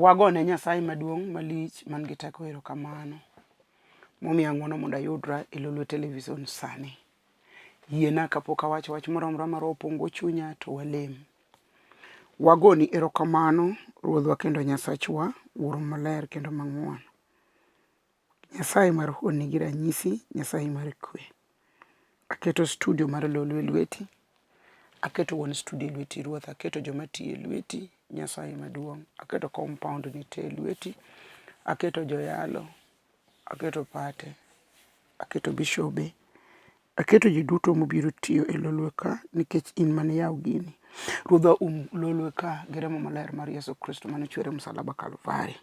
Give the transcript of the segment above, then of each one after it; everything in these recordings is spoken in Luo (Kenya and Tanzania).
Wagone Nyasaye maduong' malich man gi teko erokamano. Momiyo ng'wono mondo ayudra e Lolwe television sani. Yiena kapok awacho wach moromora mar opongo chunya to walem. Wagoni erokamano Ruodhwa kendo Nyasachwa, Wuoro maler kendo mang'won. Nyasaye mar honni gi ranyisi, Nyasaye mar kwe. Aketo studio mar Lolwe lweti. Aketo wuon studio lweti Ruoth, aketo joma tiyo lweti, Nyasaye maduong'. Aketo compound ni te lweti. Aketo joyalo. Aketo pate. Aketo bishobe. Aketo ji duto mobiro tiyo e Lolwe ka nikech in mane yaw gini. Ruodhwa Lolwe ka gi remo maler mar Yesu Kristo mane chwere msalaba Kalvari.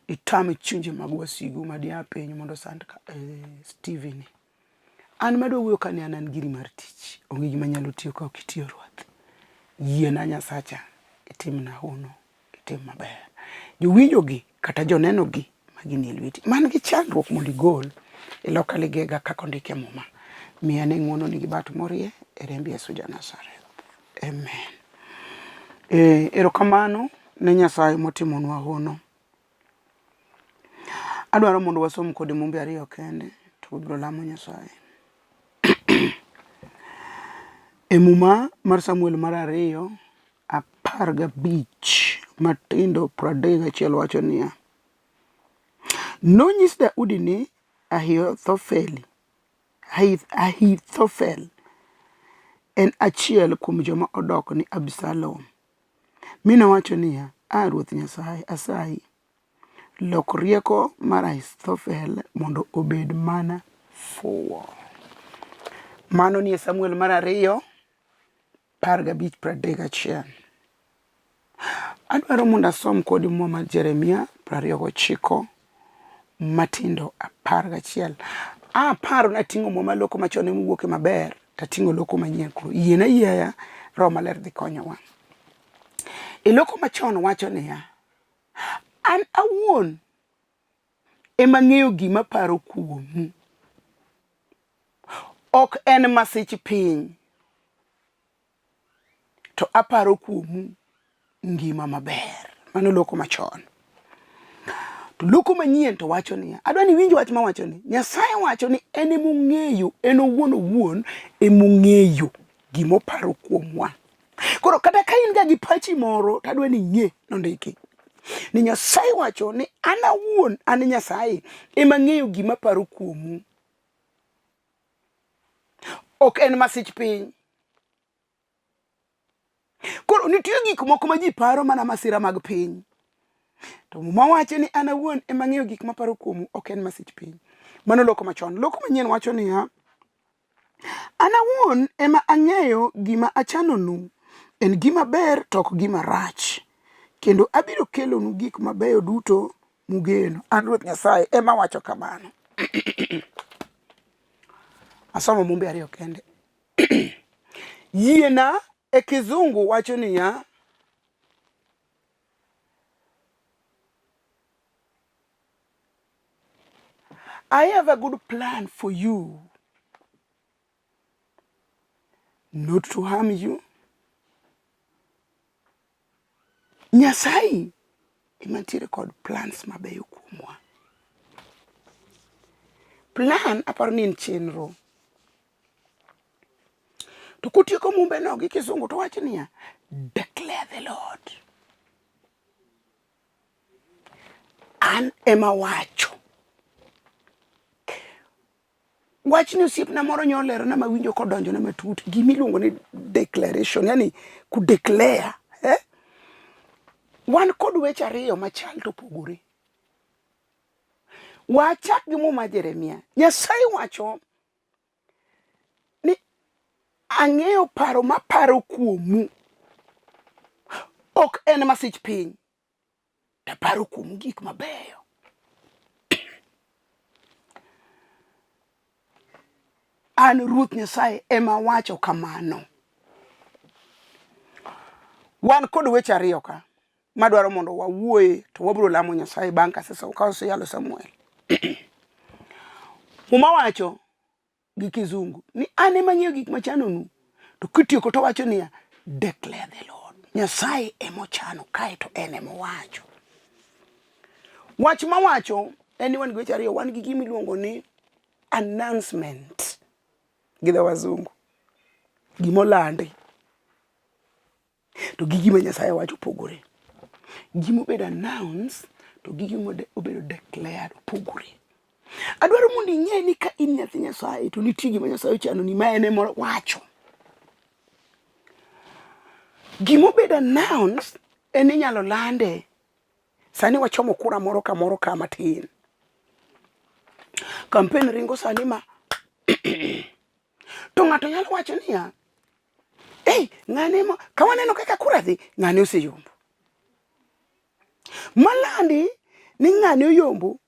Itame chunje mag wasigu madia piny mondo sand Steven. An madwa wuoyo ka ne an giri mar tich. Onge gima nyalo tiyo ka ok itiyo Ruoth. Yiena Nyasacha itimna hono, itim maber. Jowinjogi kata jonenogi magini e lweti. Man gi chandruok mondo igol e loka ligega kaka ondike muma. Miya ne ng'wono nigi bat morie e remb Yesu Janazareth. Amen. Erokamano ne Nyasaye motimonwa hono. Adwaro mondo wasom kode mumbe ariyo kende to wabiro lamo Nyasaye. E muma mar Samuel mar 2:15 matindo 31 wacho niya. Nonyis Daudi ni Ahithofel en achiel kuom joma odok ni Absalom. Mina wacho niya, Ruoth Nyasaye asayi, lok rieko mar Ahithofel mondo obed mana fuwo. Mano ni Samuel mar 2:15-31. Adwaro mondo asom kodi muma Jeremia 29 matindo 11. Paro na ting'o muma loko machon mowuok maber, tating'o loko manyien koro. Yiena yiaya Roho Maler dhi konyowa. E loko machon wacho niya, an awuon ema ng'eyo gima paro kuomu. Ok en masich piny. To aparo kuomu ngima maber. Mano loko machon. To loko manyien to wacho niya, adwa ni winj wach ma wacho ni, Nyasaye wacho ni en ema ong'eyo, en owuon ema ong'eyo gima oparo kuomwa. Koro kata ka in ga gi pachi moro, tadwa ni ing'e nondiki. Ni Nyasaye wacho ni an awuon, an Nyasaye ema ng'eyo gima paro kuomu. Ok en masich piny. Koro nitie gik moko ma ji paro mana masira mag piny. To muma wacho ni an awuon ema ng'eyo gik ma paro kuomu, ok en masich piny. Mano loko machon. Loko manyien wacho niya, an awuon ema ang'eyo gima achanonu, en gima ber to ok gima rach. Kendo abiro kelonu gik mabeyo duto mugeno. An Ruoth Nyasaye ema wacho kamano. Asomo mumbe ariyo kende. Yiena e kizungu wacho niya, I have a good plan for you, not to harm you. Nyasaye imantiere kod plans mabeyo kuomwa. Plan aparo ni en chenro. To kutieko mumbe no gi kizungu to wacho niya, declare the Lord. An ema wacho. Wach ni osiepna moro nyolero na mawinjo kodonjo na matut. Gimiluongo ni declaration, yani kudeclare. Wan kod weche ariyo machal to pogore. Wachak gi muma Jeremia. Nyasaye wacho ni ang'eyo paro ma paro kuomu. Ok en masich piny. Ta paro kuomu gik mabeyo. An Ruoth Nyasaye ema wacho kamano. Wan kod weche ariyo ka madwaro mondo wawuoye to wabiro lamo Nyasaye bang' ka oseyalo Samuel. Muma wacho gi kizungu ni an ema ng'eyo gik machanonu, to kitieko to wacho niya, declare the Lord. Nyasaye ema ochano kae to en ema owacho. Wach mawacho en ni wan gi weche ariyo, wan gi gima iluongo ni announcement gi dho wazungu, gima olandi, to gi gima Nyasaye wacho opogore. Gima obedo announce to gi gima obedo declared opogore. Adwaro mondo ing'e ni ka in nyathi Nyasaye to nitie gima Nyasaye ochano ni ma en ema wacho. Gima obedo announce en ni inyalo lande. Sani wachomo kura moro ka matin. Campaign ringo sani ma to ng'ato nyalo wacho niya, ng'ane mo ka waneno kaka kura dhi, ng'ane oseyombo. Malandi ni ng'ane oyombo,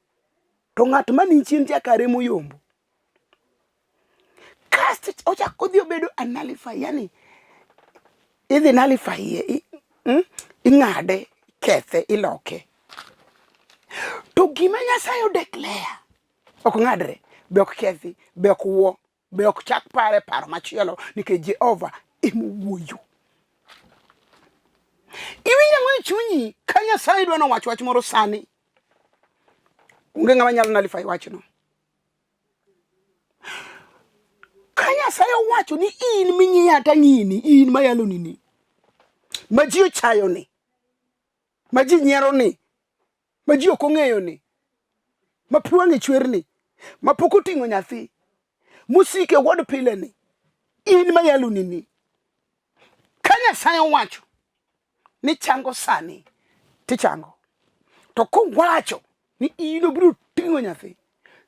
to ng'at mani chien jakare moyombo. Kast ochako dhi obedo nullify, yani idhi nullify ing'ade, kethe, iloke. To gima Nyasaye declare ok ng'adre, be ok kethi, be ok wuo, be ok chak pare paro machielo nikech Jehova ema owuoyo. Iwinjo ang'o e chunyi ka Nyasaye dwa nowacho wach moro sani? Onge ng'ama nyalo nullify wachno. Ka Nyasaye owacho ni in ming'iya tang'ini, in mayalo nini, ma ji ochayo ni, ma ji nyiero ni, ma ji ok ong'eyo ni, ma pi wang'e chwer ni, ma pok oting'o nyathi, musike wod pile ni, in mayalo nini. Ka Nyasaye owacho ni chango sani, tichango. To kowacho ni in obiro ting'o nyathi,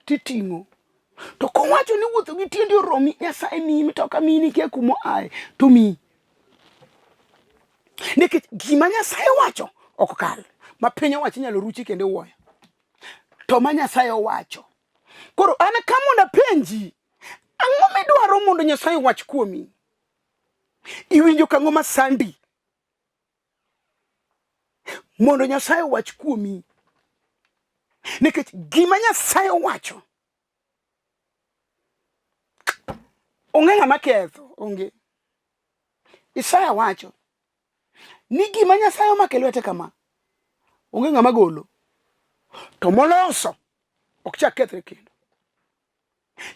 titing'o. To kowacho ni wuotho gi tiendi oromi, Nyasaye miyi mitoka miyi nikia kumo aye, to miyi. Nikech gima Nyasaye wacho ok kal. Ma piny owacho inyalo ruchi kendo wuoyo. To ma Nyasaye owacho. Koro an ka mondo penji, ang'o midwaro mondo Nyasaye wach kuomi? Iwinjo kang'o masandi mondo Nyasaye wach kuomi? Nikech gima Nyasaye wacho onge ng'ama ketho, onge. Isaya wacho ni gima Nyasaye omako e lwete kama, onge ng'ama golo, to moloso ok chak kethre kendo.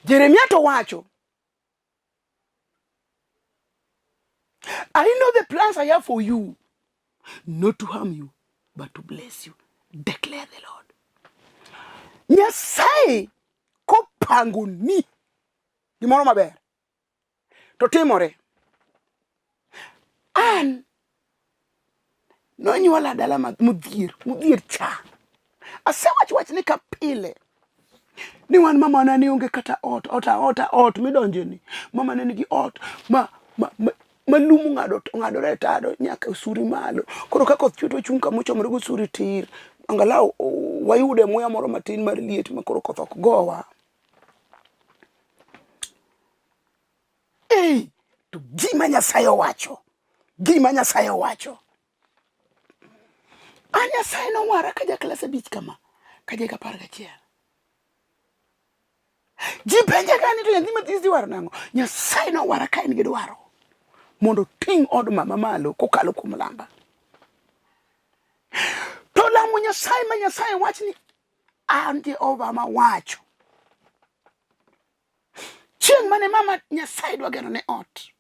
Jeremia to wacho, I know the plans I have for you, not to harm you, but to bless you, declare the Lord. Nyasaye kopango ni gimoro maber, to timore. An nonyuola dala mudhier cha. Asewach wach ni kapile ni wan mama na ni onge kata ot midonje ni. Mama na nigi ot malumu ng'adore tado nyaka usuri malo. Koro ka koth chwe to chung kama ochomore go usuri tir. Angalau wayude muya moro matin mar liet ma koro koth ok gowa. To gima Nyasaye owacho. Gima Nyasaye owacho. Nyasaye nowara ka jaklas 5 kama, ka jeka 11. Ji penja gani to nyathi mathis dwaro nang'o? Nyasaye nowara ka en gi dwaro mondo ting' od mama malo kokalo kuom lamba. To lamo Nyasaye ma Nyasaye wach ni an Jehova ma wacho. Chieng' mane mama Nyasaye dwa gero ne ot,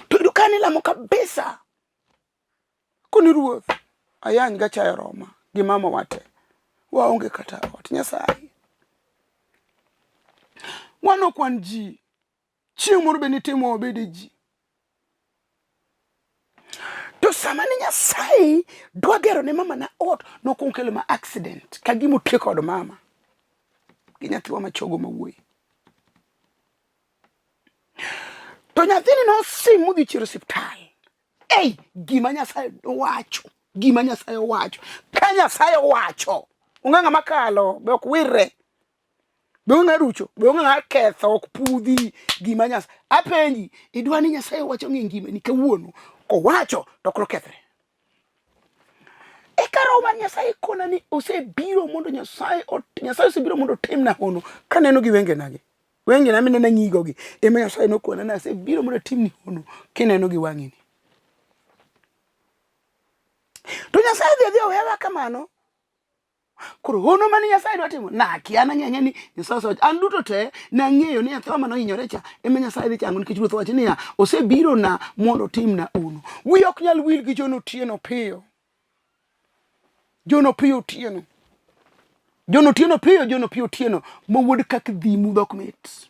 to dukani lamo kabisa kuni Ruoth ayany ga chayo Roma gi mama wate waonge kata ot. Nyasaye wano kwan ji chieng' moro be nitimo obede ji. To sama ni Nyasaye dwa gero ne mama na ot, nokonkelo ma accident ka gimo tie kod mama gi nyathiwa machogo mawuoyi. To nyathini no simu dhi chiro osiptal. Gima Nyasaye wacho, gima Nyasaye wacho. Ka Nyasaye wacho, onge ng'ama kalo, be ok wirre, be onge rucho, be onge ng'ama ketho, ok pudhi. Gima Nyasaye apenji, idwa ni Nyasaye wacho ng'e ngima ni kawuono, kowacho to ok okethre. Karo ma Nyasaye kona ni osebiro mondo Nyasaye osebiro mondo timna hono kaneno gi wenge nage. Wengi na mine na ngigo gi. Ema Nyasaye no kona na se biro mondo timni hono kineno gi wang'ini. To Nyasaye dhi owewa kamano. Koro hono mani Nyasaye dwa timo na kiana ng'enya ni Nyasaye an duto te na ng'eyo ni atho mano hinyore cha ema Nyasaye dhi chango nikech Ruoth wacho niya osebiro na mondo timna uno. Wi ok nyal wil gi jono tieno piyo. Jono piyo tieno. Jono tieno piyo jono piyo tieno mowuod kak dhi mudhok mit.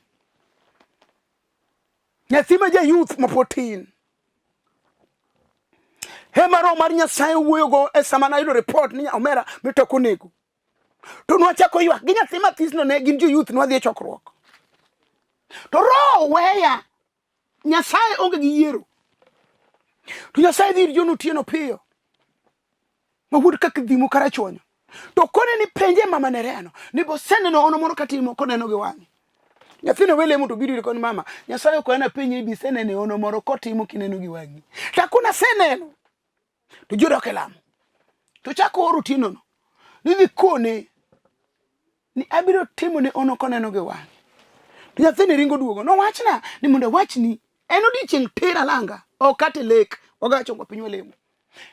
Nyathi ma ja youth mapotin. Hemaro mar Nyasaye wuoyogo e sama na yudo report ni omera mitoko nego. To nwachako ywak gi nyathi mathisno ne gin jo youth nwadhi e chokruok. To ro weya Nyasaye onge gi yiero. To Nyasaye dhi jono tieno piyo. Mawuod kaka dhimo karachonyo. To kone ni penje mama Nereah no ni bosene no ono moro katimo koneno gi wang'e. Nyathino wele mo to biro kon mama Nyasaye ko na penje bi sene ne ono moro kotimo kineno gi wang'i. Ta kuna seneno. To jodo kelamo. To chako oro tino no. Nidhi kone ni abiro timo ne ono koneno gi wang'e. To nyathini ringo duogo no wachna ni mondo wachni en odichieng' tera langa o kate lek ogacho go piny walemo.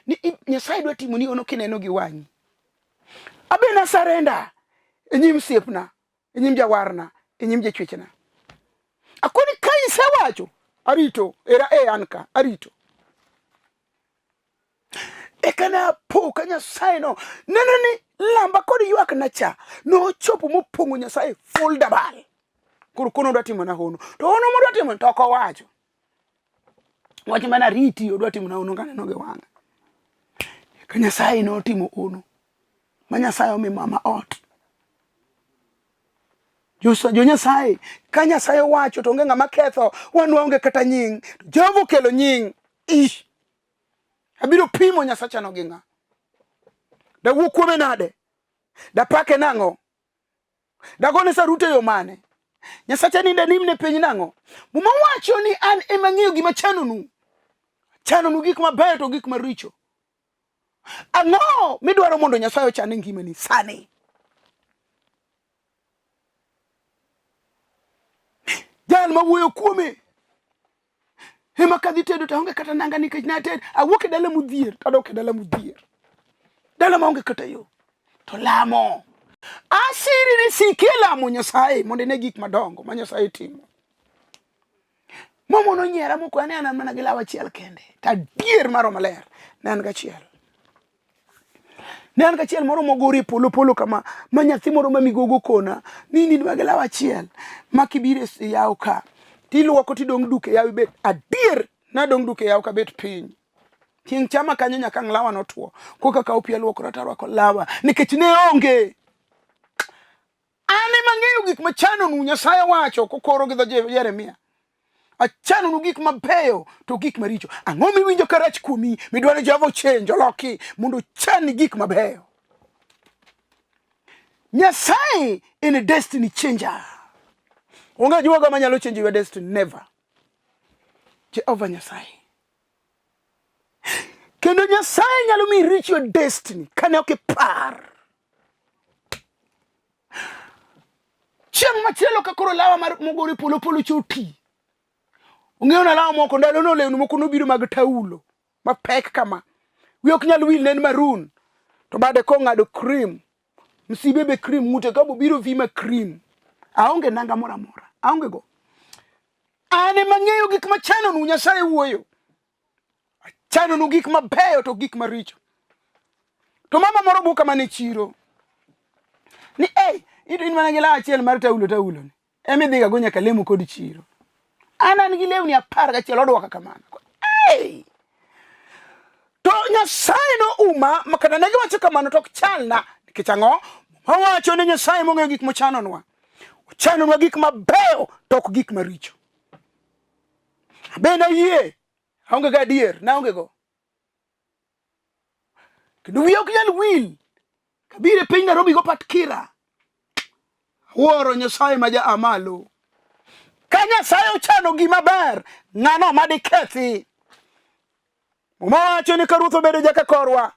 Ni Nyasaye dwa timo ni ono kineno gi wang'i. Abena sarenda enyim siepna enyim jawarna enyim jachwechna. Akoni kai sewacho arito era anka arito. Ekana po ka Nyasaye no neno ni lamba kod ywak na cha no chopo mopongo Nyasaye full dabal. Koro kono dwa timo na hono. To hono mo dwa timo to ko wacho. Wacho mana riti odwa timo na hono kaneno gi wang'a. Ka Nyasaye no timo hono. Ma Nyasaye omi mama ot. Jo Nyasaye ka Nyasaye wacho to onge ng'ama ketho wan waonge kata nying. Jehova kelo nying. Ish. Abiro pimo Nyasacha no gi ng'a. Da wuok kuome nade. Da pake nang'o. Da gone sarute yo mane. Nyasacha ni nimne piny nang'o. Muma wacho ni an ema ng'eyo gima chanonu. Chanonu gik mabeyo to gik maricho. Ang'o midwaro mondo Nyasaye ochan ngimani sani. Jal ma wuoyo kuome. Ema kadhi tedo to onge kata nanga nikech na ted awuok e dala mudhier to adok e dala mudhier. Dala ma onge kata yo. To lamo. Asiri ni sike lamo Nyasaye mondo ne gik madongo ma Nyasaye timo. Momo no nyiera moko ane an mana gi lawa achiel kende. Ta dier maro maler ne an gachiel. Ne an gachiel moro mogori polo kama ma nyathi moro ma migogo kona nini gi lawa achiel ma kibire yaw ka tiluoko tidong duke yawi bet adier na dong duke yaw ka bet piny. Tieng chama kanyo nyaka lawa no tuo koka ka opia luoko rataro ko lawa nikech ne onge. Ane mang'eyo gik machanonu Nyasaye wacho kokoro gi dho Jeremia. Achanonu gik mabeyo to gik maricho. Ang'o miwinjo ka rach kuomi midwaro Jehova change loki mondo chani gik mabeyo. Nyasaye in a destiny changer. Onge juoga manyalo change your destiny, never. Jehova Nyasaye. Kendo Nyasaye nyalo mi reach your destiny kane ok par. Chieng' machielo ka koro lawa mar mogori polo choti. Ong'eyo na lawa moko ndalo no lewni moko nobiro mag taulo mapek kama. Wi ok nyal wil nen maroon to bade ko ng'ado cream. Msibe be cream mute ka biro vima cream. Aonge nanga mora mora. Aonge go. Ane mang'eyo gik machanonu Nyasaye wuoyo. Chanonu gik mabeyo to gik maricho. To mama moro buka mane chiro. Ni in mana gi lawa achiel mar taulo ni. Emi dhiga go nyaka lemo kod chiro. Anan gi lewni 10 gachiel odwaka kamano. To Nyasaye no uma makana negi wacho kamano tok chalna nikech ang'o mawacho ni Nyasaye mong'eyo gik mochanonwa. Ochanonwa gik mabeyo tok gik maricho. Abena yie aonge ga adier na onge go. Kendo wiya ok nyal wil kabire piny Nairobi go pat kira. Wuoro Nyasaye ma ja amalo. Ka Nyasaye ochano gima ber ng'ano madikethi. Umawacho ni ka Ruoth obedo jaka korwa.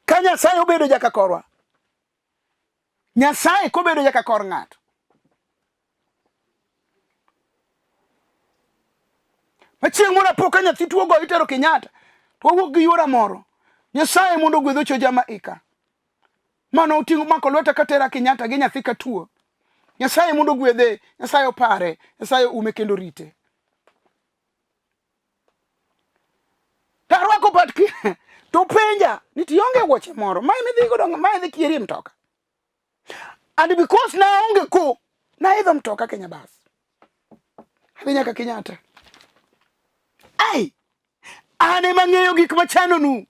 Ka Nyasaye obedo jaka korwa. Nyasaye kobedo nyaka kor ng'ato. Machieng' moro apoka nyathi tuo go itero Kenyatta. To wuok gi yora moro. Nyasaye mondo gwedho cho Jamaika. Mano utingo mako lweta katera Kenyatta gi nyathi ka tuo. Nyasaye mondo gwedhe, Nyasaye opare, Nyasaye ume kendo rite. Tarwako patki to penja ni tionge wuoche moro. Mai midhi godo mai dhi kieri mtoka. And because na onge ko na idho mtoka Kenya bas. Adhi nyaka Kenyatta. Ai, an ema ng'eyo gik machanonu.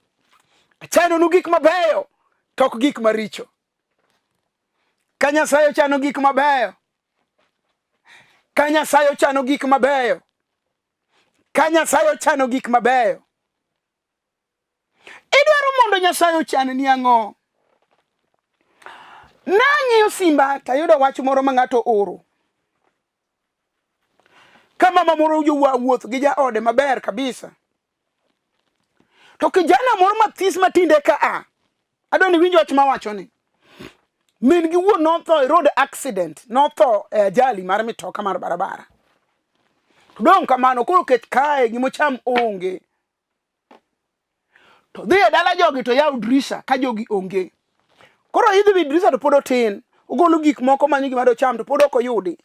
Achanonu gik mabeyo, tok gik maricho. Ka Nyasaye ochano gik mabeyo. Ka Nyasaye ochano gik mabeyo. Ka Nyasaye ochano gik mabeyo. Idwaro mondo Nyasaye ochan ni ang'o? Nang'iyo simba tayudo wach moro ma ng'ato oro. Ka mama moro wuoth gi jaode maber kabisa. To kijana moro mathis matinde ka a. Adoni winjo wach mawacho ni. Min gi wuon notho road accident, notho ajali mar mitoka mar barabara. To dong kamano koro ket kae gimocham onge. To dhi dala jogi to yaw drisa ka jogi onge. Koro idhi wi drisa to pod otin. Ogolo gik moko manyo gima do cham to pod ok oyudi.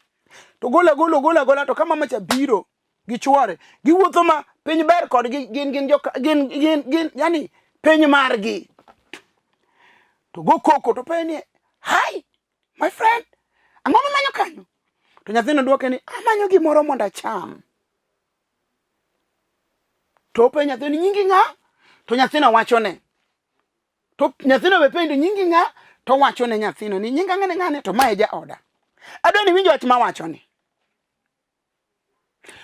To gola to kama macha biro gi chwore giwuotho ma piny ber kod gin yani piny margi. To go koko to penye, "Hi, my friend, ang'o manyo kanyo?" To nyathino duoke ni, "Amanyo gimoro mondo acham." To penye nyathino, "Nyingi ng'a?" To nyathino wachone. To nyathino be penjo, "Nyingi ng'a?" To wachone nyathino ni, "Nyinga ng'ane?" To mae jaoda. Adoni winjo wach mawachoni.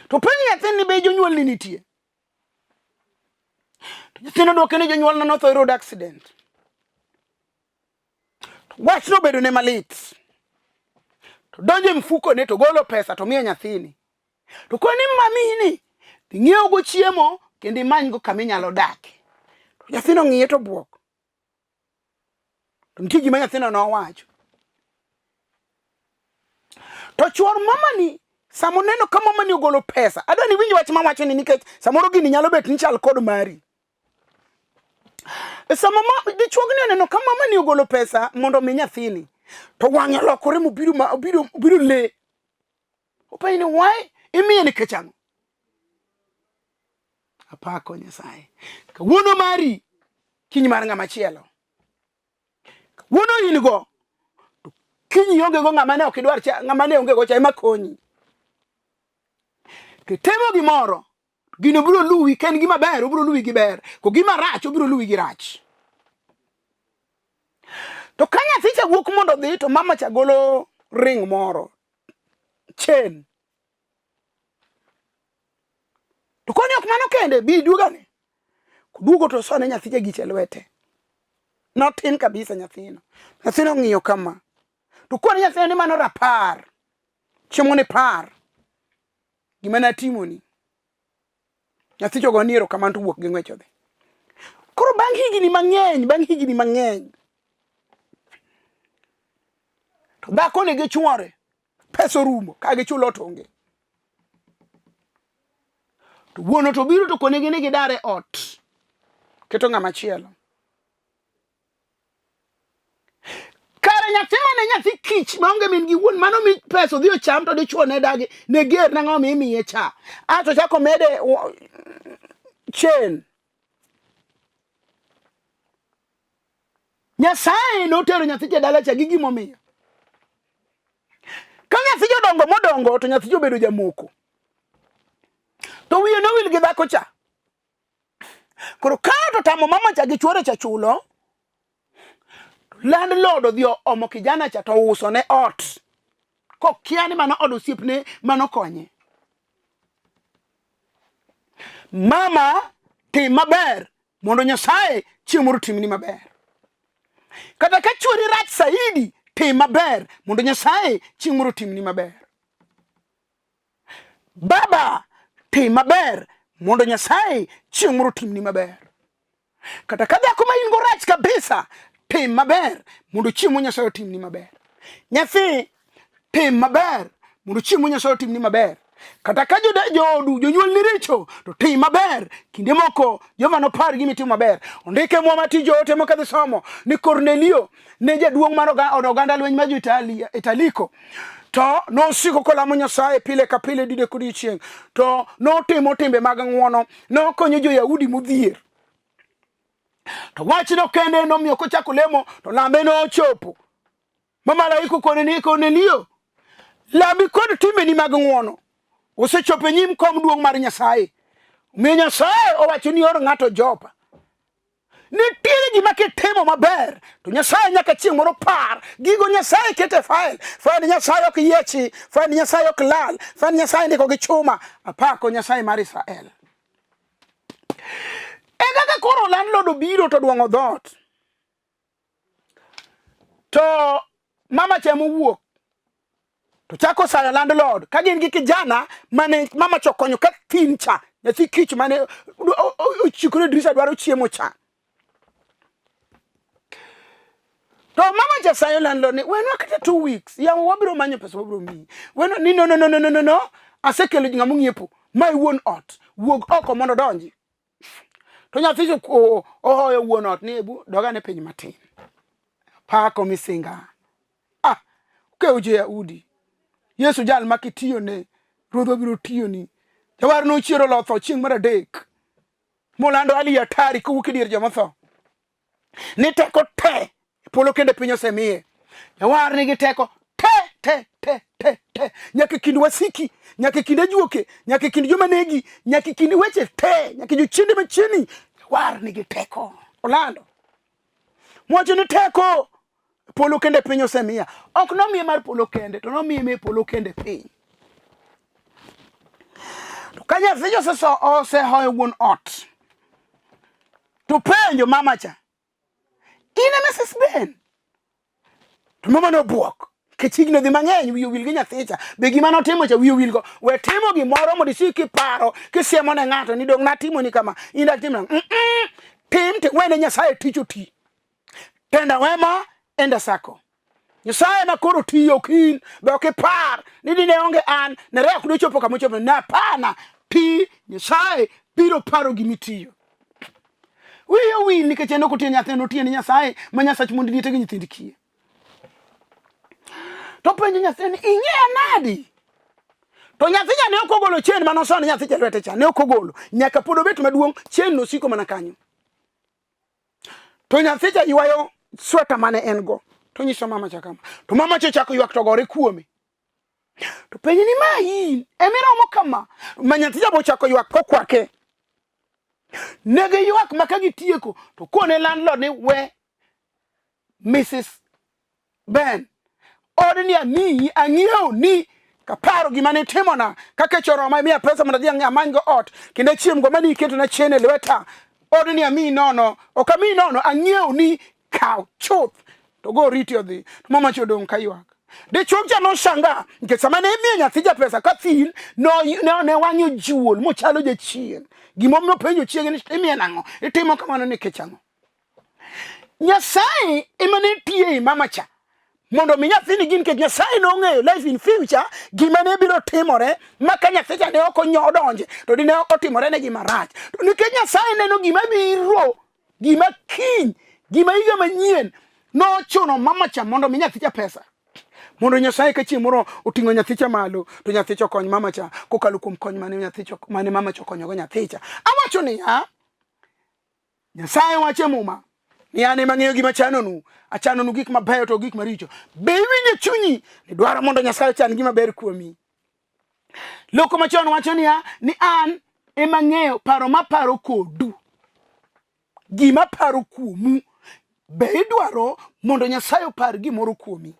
To penjo nyathino ni be jonyuol ni nitie. To nyathino duoke ni jonyuol no notho road accident. To wach no bedo ne malit. To donje mfuko ne to golo pesa to miyo nyathini. To koni mamini dhi ng'iewo go chiemo kendo imany go kama inyalo dake. To nyathino ng'iye to buok. To nitie gima nyathino nowacho. To chuor mamani samo neno ka mamani ogolo pesa. Adoni winjo wach mawacho ni nikech samoro gini nyalo bet ni chal kod mari. Sama dichuogni neno ka mamani ogolo pesa mondo mi nyathini. To wang'e lokore obiro le. Opani why? Imiye nikech ang'o? Apako Nyasaye. Kawuono mari kiny mar ng'ama chielo. Kawuono in go kiny onge go ng'ama ne ok idwar ng'ama ne onge go cha ema konyi. Kitemo gimoro gino biro luwi ken gima ber obiro luwi gi ber. Ko gima rach obiro luwi gi rach. To ka nyathi cha wuok mondo dhi to mama cha golo ring moro. Chain. To koni ok mano kende bi duogane. Kuduogo to sone nyathi cha giche lwete. Notin kabisa nyathino. Nyathino ng'iyo kama. To koni nyathino ni mano rapar. Chiemo ni par. Gima natimoni. Nyathi jogo niero kama to wuok gi ng'wecho dhi. Koro bang' higni mang'eny. To dhako ni gi chwore. Pesa orumo ka gichulo tonge. To wuono to biro to konegi ni gidare ot. Keto ng'ama chielo. Kare nyathi mane nyathi kich maonge min gi wuon mano mi pesa odhi ocham to dichuo ne dagi ne ger na ng'o mi miye cha. Ato chako mede chain. Nyasaye notero nyathi cha dala cha gi gimomiyo. Ka nyathi jodongo modongo to nyathi jobedo jamoko. To wiye no wil gi dhako cha. Koro ka to tamo mama cha gi chuore cha chulo. Landlord odhi omo kijana cha to uso ne ot. Kokia ni mano od osiepne mano konye. Mama tim maber mondo Nyasaye chieng' moro timni maber. Kata ka chuori rach saidi tim maber mondo Nyasaye chieng' moro timni maber. Baba tim maber mondo Nyasaye chieng' moro timni maber. Kata ka dhako ma in go rach kabisa tim maber mondo chieng' moro Nyasaye timni maber. Nyathi tim maber mondo chiemo Nyasaye tim ni maber. Kata ka jodu jonyuol ni richo to tim maber. Kinde moko Jehova nopar gimi tim maber. Ondike mo mati joote mokadhi somo ni Kornelio ne jaduong' mar oganda lweny ma Italiko. To nosiko kolamo Nyasaye pile ka pile dide kodiochieng'. To notimo timbe mag ng'wono. Nokonyo jo-Yahudi modhier. To wachno kende nomiyo kochako lemo to lambe nochopo. Ma malaika kone ni Kornelio, lambi kod timbe ni mag ng'wono osechopo e nyim kom duong' mar Nyasaye. Omiyo Nyasaye owacho ni or ng'ato Jopa. Nitiere gima kitimo maber to Nyasaye nyaka chieng' moro par gigo Nyasaye kete file Nyasaye ok yiechi, file Nyasaye ok lal, file Nyasaye ndiko gi chuma. Apako Nyasaye mar Israel. Kaka koro landlord obiro to dwong'o dhot, to mama chemo wuok to chako sayo landlord ka gin gi kijana mane mama chokonyo ka tin cha nyathi kich mane ochikore dirisa dwaro chiemo cha. To mama ja sayo landlord ni wenwa kata 2 weeks yawo wabiro manyo pesa wabiro mi wenwa ni no asekelo jinga mung'iepo mai wuon ot wuog oko mondo donji. To nyathi ohoyo wuon ot ni ebu doga ne piny matin. Pako misinga. Ke uje Yahudi. Yesu jal makitiyo ne Ruodho biro tiyo ni. Jawar no chiero lotho chieng' mar adek. Molando ali atari kuwuok e dier joma tho. Ni teko te polo kende piny osemiye. Jawar nigi teko te. Nyaka kind wasiki, nyaka kind ajuoke, nyaka kind joma negi, nyaka kind weche te, nyaka jochiende machieni. Jawar nigi teko. Olando. Mwacho ni teko polo kende piny osemiya. Ok nomiye mar polo kende, to nomiye me polo kende piny. To ka nyathi osehoyo wuon ot, to penjo mama cha, ine Mrs. Ben? To mama no buok. Kechigno dhi mang'eny wiyo wil gi nyathi cha. Be gima notimo cha wiyo wilgo. We timo gimoro mondo isiki paro kisiemo ne ng'ato ni dong' natimo ni kama. Inda timo. Tim te wene Nyasaye tich oti. Tenda wema enda sako. Nyasaye makoro tiyo kin be ok par ni dine onge an Nereah kudo chopo kama chopo na pana ti Nyasaye biro paro gimitiyo. Wiyo wil nikech en ok otiyo nyathi no tiyo ni Nyasaye ma Nyasach mondo liete gi nyithindi kie. To penjo nyathi ni ing'eya nadi? To nyathi nya ne ok ogolo chen manosoni nyathi cha lwete cha ne ok ogolo nyaka pod obet maduong' chen no siko mana kanyo. To nyathi cha ywayo sweta mane en go. To nyiso mama cha kama. To mama cha chako ywak to gore kuome. To penjo ni ma yin emiromo kama. Ma nyathi cha bo chako ywak kokwake. Nege ywak maka gitieko to kone landlord ni we Mrs. Ben odni ami ang'iewo ni kaparo gima ne timona kaka choro ma miya pesa mondo dhiang' amany go ot kendo chiem go mani keto na chene lweta odni ami nono okami nono ang'iewo ni kaw chuth to go riti odhi. Mama chodong kaywak de chokcha no shanga nke sama ne miya nyathi ja pesa ka thin ne wang'yo juol mochalo jachien gimo no penjo chiege ni imiya nang'o itimo kamano ni kechang'o. Nyasaye ema ne tiye mama cha mondo mi nyathini gin ke Nyasaye no ong'eyo life in future gima ne biro timore maka nyathi cha ne ok onyodonje to dine ok otimore ne gima rach. To nikech Nyasaye neno gima biro gima kiny gima higa manyien no chuno mama cha mondo mi nyathi cha pesa mondo Nyasaye ka chieng' moro oting'o nyathi cha malo to nyathi cha kony mama cha kokalo kuom kony mane nyathi cha mane mama cha konyo go nyathi cha. Awacho ni Nyasaye wache muma ni ane mang'eyo gima achanonu gik mabeyo to gik maricho. Be winje chunyi ni dwaro mondo Nyasaye chan gima ber kuomi. Loko machon wacho ni an ema ng'eyo paro maparo kodu gima paro kuomu. Be idwaro mondo Nyasaye opar gimoro kuomi.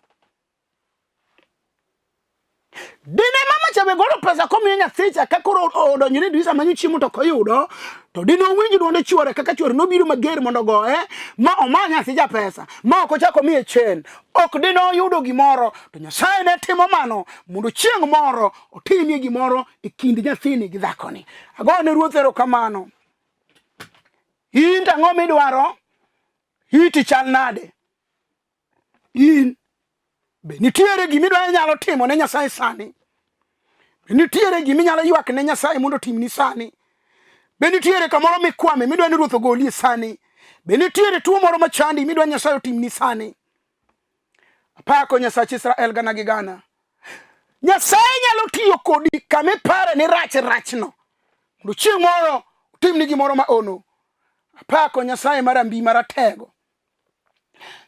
Dine mama cha be golo pesa komiyo nyathi cha ka koro odonjore dirisa manyo chiemo to koyudo to dine owinjo duonde chuore kaka chuore nobiro mager mondo goye ma omanya nyathi cha pesa ma ok ochako miye chen ok dine oyudo gimoro to Nyasaye ne timo mano mondo chieng' moro otimie gimoro e kind nyathini gi dhakoni. Agone Ruoth erokamano. In tang'o midwaro iti chal nade in Be nitiere gima idwa nyalo timo ne Nyasaye sani? Be nitiere gima inyalo ywak ne Nyasaye mondo timni sani? Be nitiere kamoro mikwame midwa ni Ruoth ogoli sani? Be nitiere tuo moro machandi midwa Nyasaye otimni sani? Apako Nyasach Israel gana gi gana. Nyasaye nyalo tiyo kodi kama ipare ni rachno. Mondo chieng' moro utimni gimoro ma ono. Apako Nyasaye marambi maratego.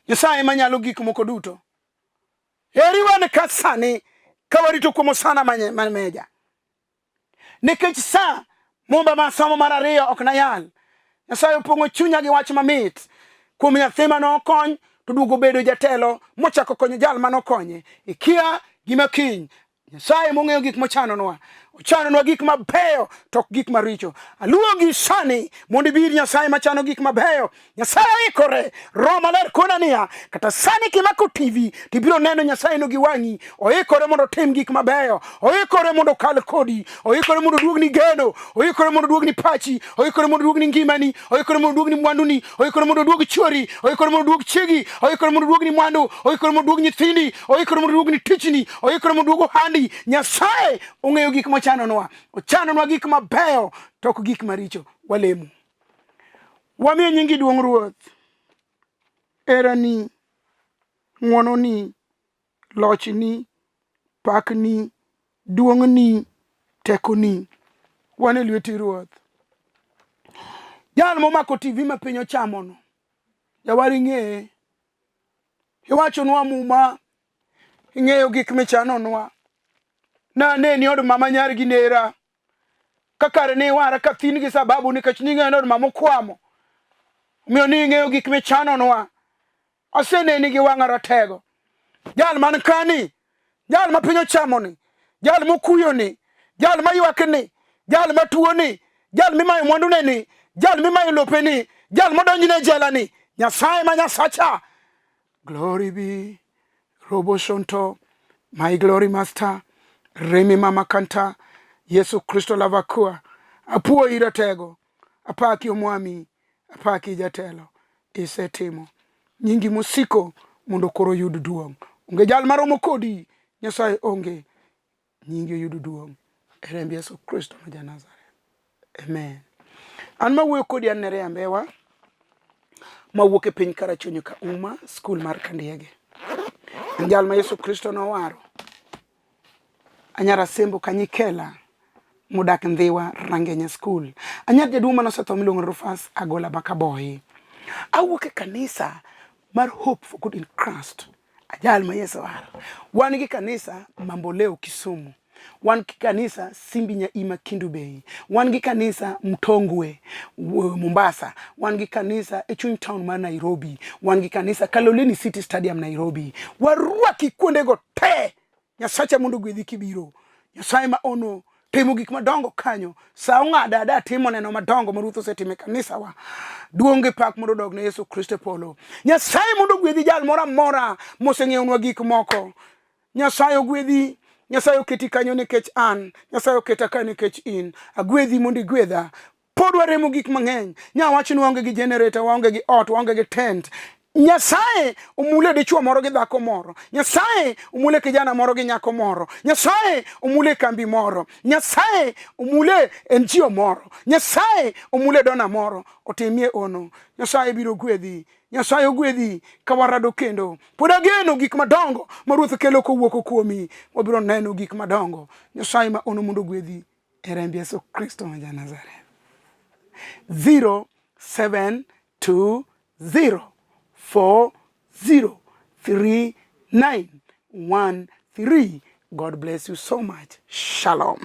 Nyasaye manyalo gik moko duto. Eri wan ka sani kawarito kuom sana mameja. Nikech sa momba masomo mar ariyo ok nayal. Nyasaye opong'o chunya gi wach mamit. Kuom nyathi manokony to duogo bedo jatelo mochako konyo jal manokonye. Ikia gima kiny. Nyasaye mong'eyo gik mochanonwa. Ochanonwa gik mabeyo to ok gik maricho. Aluongi sani mondo ibir Nyasaye machano gik mabeyo. Nyasaye oikore. Roho Maler kona niya, kata sani kimako TV tibiro neno Nyasaye no gi wang'i. Oikore mondo tim gik mabeyo. Oikore mondo kal kodi. Oikore mondo duogni geno. Oikore mondo duogni pachi. Oikore mondo duogni ngimani. Oikore mondo duogni mwanduni. Oikore mondo duog chori. Oikore mondo duog chiegi. Oikore mondo duogni mwandu. Oikore mondo duog nyithindi. Oikore mondo duogni tichni. Oikore mondo duog handi. Nyasaye ong'eyo gik mochanonwa. Ochanonwa gik mabeyo to ok gik maricho. Walemu. Wamiyo nyingi duong' Ruoth. Erani, ng'wononi, lochni, pakni, duong'ni, tekoni. Wan e lweti Ruoth. Jal momako TV ma piny ochamono. Jawar ing'eye. Iwachonwa muma. Ing'eyo gik michanonwa. Na neni od mama nyar gi Nereah. Kakare ni wara ka thin gi sababu nikech ning'eyo od mama okwamo. Miyo ni ing'eyo gik michanonwa. Aseneni gi wang'a ratego. Jal man kani. Jal ma piny ochamoni. Jal mokuyoni. Jal maywakni. Jal matuoni. Jal mimayo mwanduneni. Jal mimayo lopeni. Jal modonjne jelani. Nyasaye ma Nyasacha. Glory be. Robo Shonto. My glory master. Remi mama kanta. Yesu Kristo lavakua. Apuo iratego. Apaki omwami. Apaki jatelo. Isetimo. Nyingi musiko mondo koro yud duong'. Onge jal maromo kodi. Nyasaye onge. Nyingi yud duong'. Rembi Yesu Kristo ma Nazareth. Amen. An mawuoyo kodi an Nereah Mbewa. Mawuok e piny Karachonyo ka Uma. Skul mar Kandiege. An jal ma Yesu Kristo nowaro. Anyara sembo kanyikela. Modak Ndhiwa Rangenya Skul. Anyar jaduong' manosetho miluongo ni Rufus Agola Bakaboy. Awuok e kanisa mar Hope for Good in Christ. Ajal ma Yesu waro. Wan gi kanisa Mamboleo Kisumu. Wan gi kanisa Simbi Nyaima Kindu Bay. Wan gi kanisa Mtongwe Mombasa. Wan gi kanisa e chuny town mar Nairobi. Wan gi kanisa Kaloleni City Stadium Nairobi. Warwaki kuondego te. Nyasacha mondo gwedhi kibiro. Nyasaye ma ono timo gik madongo kanyo. Sa ong'ada da timo neno madongo ma Ruoth osetimo kanisa wa. Duonge pak mondo dog ne Yesu Kristo polo. Nyasaye mondo gwedhi jal mora mora moseng'ewnwa gik moko. Nyasaye ogwedhi. Nyasaye oketi kanyo nikech an. Nyasaye oketa kanyo nikech in. Agwedhi mondo igwedha. Pod waremo gik mang'eny. Nyawachni waonge gi generator, waonge gi ot, waonge gi tent. Nyasaye omule dichuo moro gi dhako moro. Nyasaye omule kijana moro gi nyako moro. Nyasaye omule kambi moro. Nyasaye omule NGO moro. Nyasaye omule dona moro. Otimie ono. Nyasaye biro gwedhi. Nyasaye ogwedhi kawarado kendo. Pod ageno gik madongo ma Ruoth kelo kowuok kuomi. Wabiro neno gik madongo. Nyasaye ma ono mondo gwedhi. E remb Yesu Kristo ma Nazareth. 0720403913. God bless you so much. Shalom.